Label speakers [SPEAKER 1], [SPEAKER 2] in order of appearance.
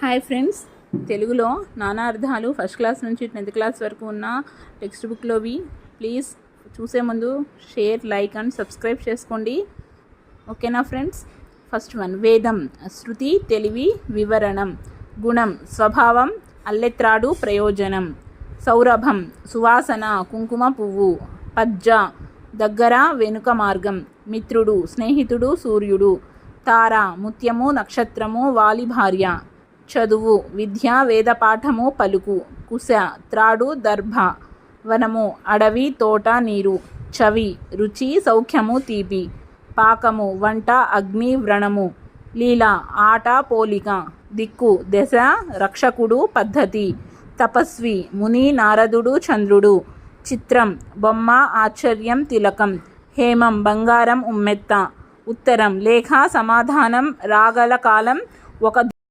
[SPEAKER 1] Hi friends, తెలుగులో నానార్థాలు first class నుంచి 10th class వరకు ఉన్న టెక్స్ట్ బుక్లోవి. ప్లీజ్ చూసే ముందు షేర్, లైక్ అండ్ సబ్స్క్రైబ్ చేసుకోండి. ఓకేనా ఫ్రెండ్స్? ఫస్ట్ వన్, వేదం శృతి, తెలివి, వివరణం. గుణం స్వభావం, అల్లెత్రాడు, ప్రయోజనం. సౌరభం సువాసన, కుంకుమ పువ్వు. పజ్జ దగ్గర, వెనుక మార్గం. మిత్రుడు స్నేహితుడు, సూర్యుడు. తార ముత్యము, నక్షత్రము, వాలి భార్య. చదువు విద్య, వేదపాఠము, పలుకు. కుశ త్రాడు, దర్భ. వనము అడవి, తోట, నీరు. చవి రుచి, సౌఖ్యము, తీపి. పాకము వంట, అగ్ని, వ్రణము. లీల ఆట, పోలిక. దిక్కు దశ, రక్షకుడు, పద్ధతి. తపస్వి ముని, నారదుడు, చంద్రుడు. చిత్రం బొమ్మ, ఆశ్చర్యం, తిలకం. హేమం బంగారం, ఉమ్మెత్త. ఉత్తరం లేఖ, సమాధానం, రాగల కాలం, ఒక